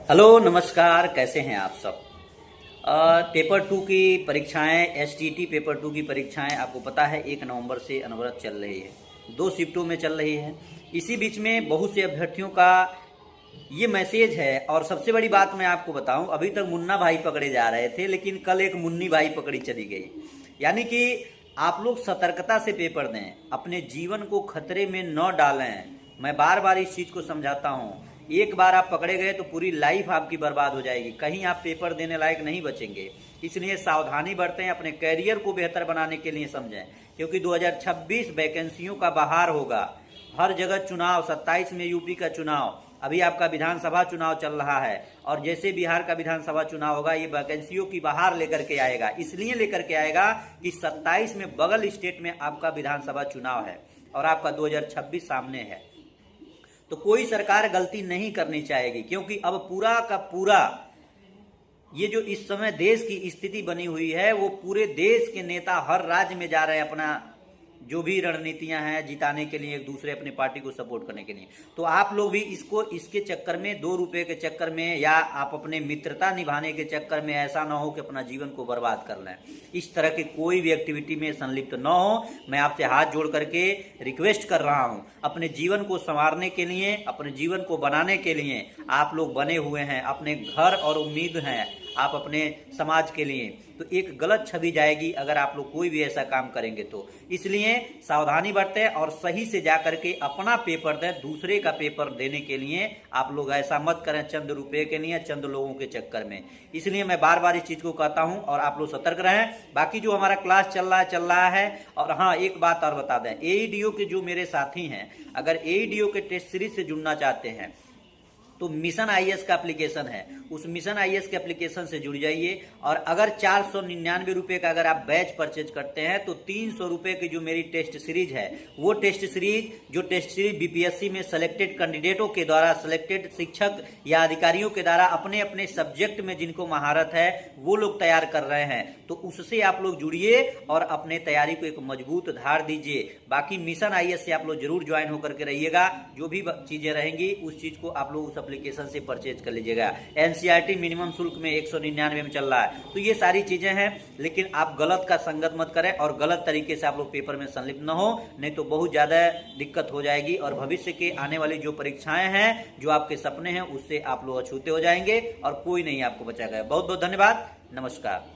Hello नमस्कार, कैसे हैं आप सब। पेपर टू की परीक्षाएं, एसटीटी पेपर टू की परीक्षाएं आपको पता है 1 नवंबर से अनवरत चल रही है। 2 शिफ्टों में चल रही है। इसी बीच में बहुत से अभ्यर्थियों का ये मैसेज है। और सबसे बड़ी बात मैं आपको बताऊं, अभी तक मुन्ना भाई पकड़े जा रहे थे, लेकिन कल एक मुन्नी भाई पकड़ी चली गई। यानी कि आप लोग सतर्कता से पेपर दें, अपने जीवन को खतरे में न डालें। मैं बार बार इस चीज़ को समझाता हूँ। एक बार आप पकड़े गए तो पूरी लाइफ आपकी बर्बाद हो जाएगी, कहीं आप पेपर देने लायक नहीं बचेंगे। इसलिए सावधानी बरतें, अपने कैरियर को बेहतर बनाने के लिए समझें, क्योंकि 2026 वैकेंसियों का बहार होगा। हर जगह चुनाव, 27 में यूपी का चुनाव, अभी आपका विधानसभा चुनाव चल रहा है, और जैसे बिहार का विधानसभा चुनाव होगा, ये वैकेंसियों की बहार लेकर के आएगा। इसलिए लेकर के आएगा कि 27 में बगल स्टेट में आपका विधानसभा चुनाव है और आपका 2026 सामने है। तो कोई सरकार गलती नहीं करनी चाहेगी, क्योंकि अब पूरा का पूरा ये जो इस समय देश की स्थिति बनी हुई है, वो पूरे देश के नेता हर राज्य में जा रहे हैं अपना जो भी रणनीतियां हैं जिताने के लिए, एक दूसरे अपनी पार्टी को सपोर्ट करने के लिए। तो आप लोग भी इसके चक्कर में, 2 रुपए के चक्कर में, या आप अपने मित्रता निभाने के चक्कर में ऐसा ना हो कि अपना जीवन को बर्बाद कर लें। इस तरह की कोई भी एक्टिविटी में संलिप्त न हो। मैं आपसे हाथ जोड़ करके रिक्वेस्ट कर रहा हूं, अपने जीवन को संवारने के लिए, अपने जीवन को बनाने के लिए आप लोग बने हुए हैं। अपने घर और उम्मीद हैं आप अपने समाज के लिए। तो एक गलत छवि जाएगी अगर आप लोग कोई भी ऐसा काम करेंगे। तो इसलिए सावधानी बरतें और सही से जाकर के अपना पेपर दें। दूसरे का पेपर देने के लिए आप लोग ऐसा मत करें चंद रुपए के लिए, चंद लोगों के चक्कर में। इसलिए मैं बार बार इस चीज को कहता हूं और आप लोग सतर्क रहें। बाकी जो हमारा क्लास चल रहा है। और हाँ, एक बात और बता दें, एईडीओ के जो मेरे साथी हैं, अगर एईडीओ के टेस्ट सीरीज से जुड़ना चाहते हैं तो मिशन आईएएस का एप्लीकेशन है, उस मिशन आईएएस के एप्लीकेशन से जुड़ जाइए। और अगर 499 रुपए का अगर आप बैच परचेज करते हैं तो 300 रुपए की जो मेरी टेस्ट सीरीज है, वो टेस्ट सीरीज बीपीएससी में सिलेक्टेड कैंडिडेटों के द्वारा, सिलेक्टेड शिक्षक या अधिकारियों के द्वारा अपने अपने सब्जेक्ट में जिनको महारत है वो लोग तैयार कर रहे हैं। तो उससे आप लोग जुड़िए और अपने तैयारी को एक मजबूत धार दीजिए। बाकी मिशन आईएएस से आप लोग जरूर ज्वाइन होकर के रहिएगा। जो भी चीजें रहेंगी उस चीज को आप लोग उस एप्लीकेशन से परचेज कर लीजिएगा। एनसीईआरटी मिनिमम शुल्क में 199 में चल रहा है। तो ये सारी चीजें हैं, लेकिन आप गलत का संगत मत करें और गलत तरीके से आप लोग पेपर में संलिप्त न हो, नहीं तो बहुत ज्यादा दिक्कत हो जाएगी और भविष्य के आने वाली जो परीक्षाएं हैं, जो आपके सपने हैं, उससे आप लोग अछूते हो जाएंगे और कोई नहीं आपको बचाएगा। बहुत बहुत धन्यवाद, नमस्कार।